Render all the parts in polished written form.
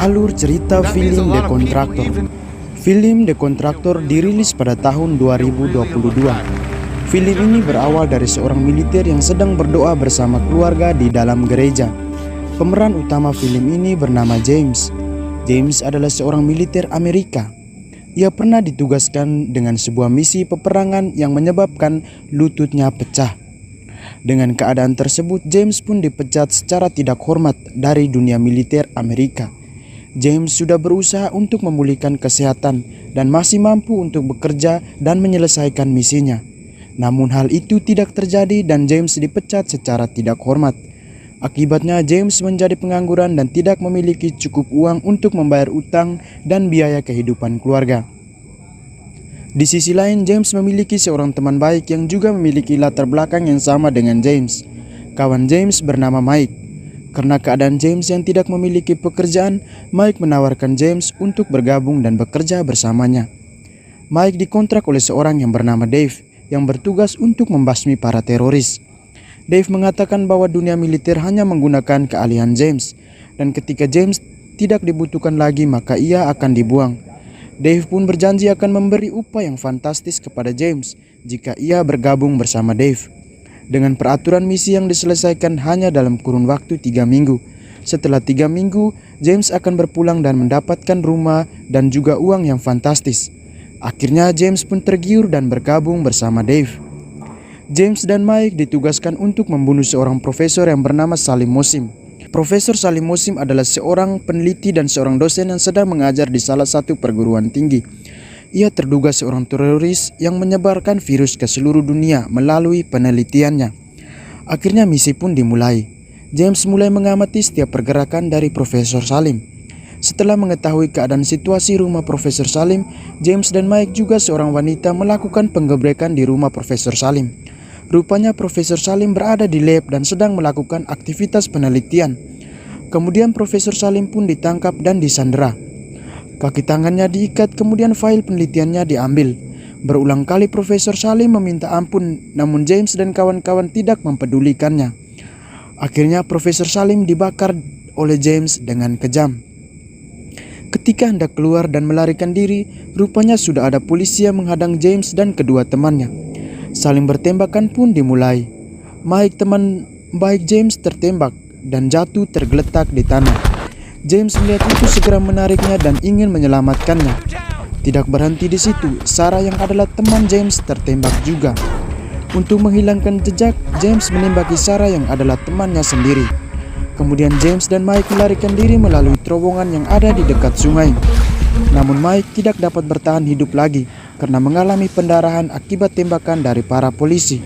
Alur cerita film The Contractor. Film The Contractor dirilis pada tahun 2022. Film ini berawal dari seorang militer yang sedang berdoa bersama keluarga di dalam gereja. Pemeran utama film ini bernama James. James adalah seorang militer Amerika. Ia pernah ditugaskan dengan sebuah misi peperangan yang menyebabkan lututnya pecah. Dengan keadaan tersebut, James pun dipecat secara tidak hormat dari dunia militer Amerika. James sudah berusaha untuk memulihkan kesehatan dan masih mampu untuk bekerja dan menyelesaikan misinya. Namun hal itu tidak terjadi dan James dipecat secara tidak hormat. Akibatnya James menjadi pengangguran dan tidak memiliki cukup uang untuk membayar utang dan biaya kehidupan keluarga. Di sisi lain, James memiliki seorang teman baik yang juga memiliki latar belakang yang sama dengan James. Kawan James bernama Mike. Karena keadaan James yang tidak memiliki pekerjaan, Mike menawarkan James untuk bergabung dan bekerja bersamanya. Mike dikontrak oleh seorang yang bernama Dave yang bertugas untuk membasmi para teroris. Dave mengatakan bahwa dunia militer hanya menggunakan keahlian James, dan ketika James tidak dibutuhkan lagi maka ia akan dibuang. Dave pun berjanji akan memberi upah yang fantastis kepada James jika ia bergabung bersama Dave. Dengan peraturan misi yang diselesaikan hanya dalam kurun waktu 3 minggu. Setelah 3 minggu, James akan berpulang dan mendapatkan rumah dan juga uang yang fantastis. Akhirnya James pun tergiur dan bergabung bersama Dave. James dan Mike ditugaskan untuk membunuh seorang profesor yang bernama Salim Mosim. Profesor Salim Mosim adalah seorang peneliti dan seorang dosen yang sedang mengajar di salah satu perguruan tinggi. Ia terduga seorang teroris yang menyebarkan virus ke seluruh dunia melalui penelitiannya. Akhirnya misi pun dimulai. James mulai mengamati setiap pergerakan dari Profesor Salim. Setelah mengetahui keadaan situasi rumah Profesor Salim, James dan Mike juga seorang wanita melakukan penggebrekan di rumah Profesor Salim. Rupanya Profesor Salim berada di lab dan sedang melakukan aktivitas penelitian. Kemudian Profesor Salim pun ditangkap dan disandera. Kaki tangannya diikat, kemudian file penelitiannya diambil. Berulang kali Profesor Salim meminta ampun, namun James dan kawan-kawan tidak mempedulikannya. Akhirnya Profesor Salim dibakar oleh James dengan kejam. Ketika hendak keluar dan melarikan diri, rupanya sudah ada polisi yang menghadang James dan kedua temannya. Saling bertembakan pun dimulai. Mike, teman baik James, tertembak dan jatuh tergeletak di tanah. James melihat itu segera menariknya dan ingin menyelamatkannya. Tidak berhenti di situ, Sarah yang adalah teman James tertembak juga. Untuk menghilangkan jejak, James menembaki Sarah yang adalah temannya sendiri. Kemudian James dan Mike melarikan diri melalui terowongan yang ada di dekat sungai. Namun Mike tidak dapat bertahan hidup lagi karena mengalami pendarahan akibat tembakan dari para polisi.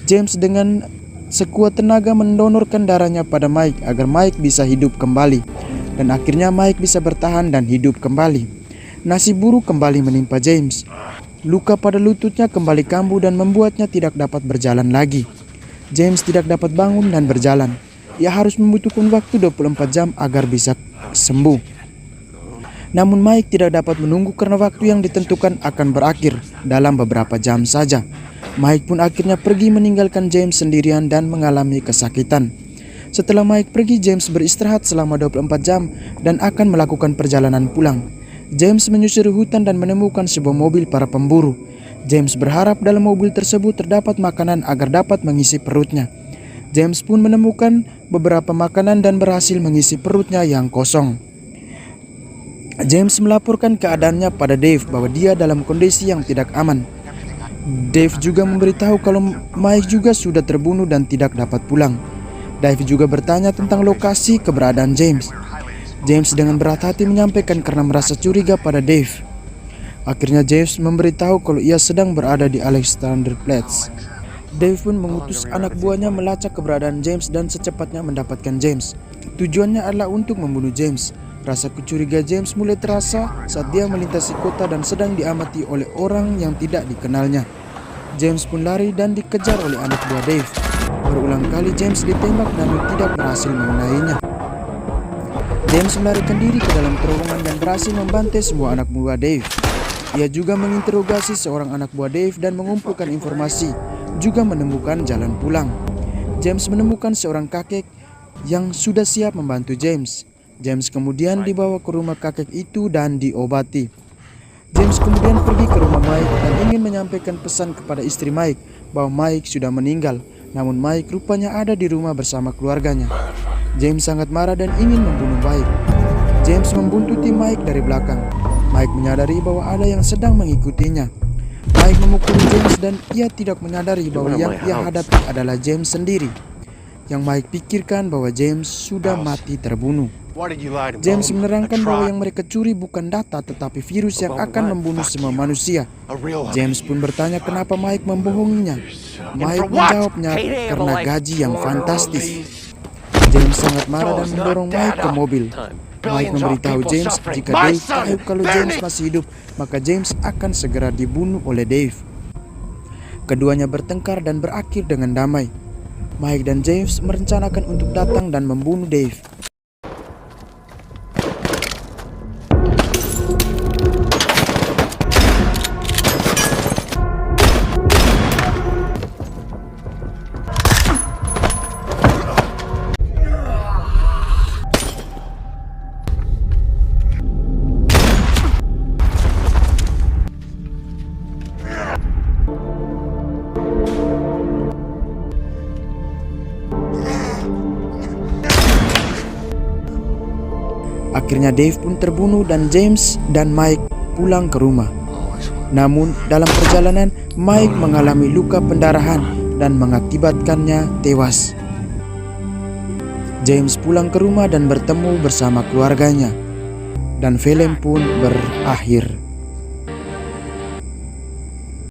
James dengan sekuat tenaga mendonorkan darahnya pada Mike agar Mike bisa hidup kembali. Dan akhirnya Mike bisa bertahan dan hidup kembali. Nasib buruk kembali menimpa James. Luka pada lututnya kembali kambuh dan membuatnya tidak dapat berjalan lagi. James tidak dapat bangun dan berjalan. Ia harus membutuhkan waktu 24 jam agar bisa sembuh. Namun Mike tidak dapat menunggu karena waktu yang ditentukan akan berakhir dalam beberapa jam saja. Mike pun akhirnya pergi meninggalkan James sendirian dan mengalami kesakitan. Setelah Mike pergi, James beristirahat selama 24 jam dan akan melakukan perjalanan pulang. James menyusuri hutan dan menemukan sebuah mobil para pemburu. James berharap dalam mobil tersebut terdapat makanan agar dapat mengisi perutnya. James pun menemukan beberapa makanan dan berhasil mengisi perutnya yang kosong. James melaporkan keadaannya pada Dave bahwa dia dalam kondisi yang tidak aman. Dave juga memberitahu kalau Mike juga sudah terbunuh dan tidak dapat pulang. Dave juga bertanya tentang lokasi keberadaan James. James dengan berat hati menyampaikan karena merasa curiga pada Dave. Akhirnya James memberitahu kalau ia sedang berada di Alexanderplatz. Dave pun mengutus anak buahnya melacak keberadaan James dan secepatnya mendapatkan James. Tujuannya adalah untuk membunuh James. Rasa kecurigaan James mulai terasa saat dia melintasi kota dan sedang diamati oleh orang yang tidak dikenalnya. James pun lari dan dikejar oleh anak buah Dave. Berulang kali James ditembak namun tidak berhasil mengenainya. James melarikan diri ke dalam terowongan dan berhasil membantai semua anak buah Dave. Ia juga menginterogasi seorang anak buah Dave dan mengumpulkan informasi, juga menemukan jalan pulang. James menemukan seorang kakek yang sudah siap membantu James. James kemudian dibawa ke rumah kakek itu dan diobati. James kemudian pergi ke rumah Mike dan ingin menyampaikan pesan kepada istri Mike bahwa Mike sudah meninggal. Namun Mike rupanya ada di rumah bersama keluarganya. James sangat marah dan ingin membunuh Mike. James membuntuti Mike dari belakang. Mike menyadari bahwa ada yang sedang mengikutinya. Mike memukul James dan ia tidak menyadari bahwa yang ia hadapi adalah James sendiri. Yang Mike pikirkan bahwa James sudah mati terbunuh. James menerangkan bahwa yang mereka curi bukan data tetapi virus yang akan membunuh semua manusia. James pun bertanya kenapa Mike membohonginya. Mike menjawabnya karena gaji yang fantastis. James sangat marah dan mendorong Mike ke mobil. Mike memberitahu James jika Dave tahu kalau James masih hidup, maka James akan segera dibunuh oleh Dave. Keduanya bertengkar dan berakhir dengan damai. Mike dan James merencanakan untuk datang dan membunuh Dave. Akhirnya Dave pun terbunuh dan James dan Mike pulang ke rumah. Namun dalam perjalanan Mike mengalami luka pendarahan dan mengakibatkannya tewas. James pulang ke rumah dan bertemu bersama keluarganya. Dan film pun berakhir.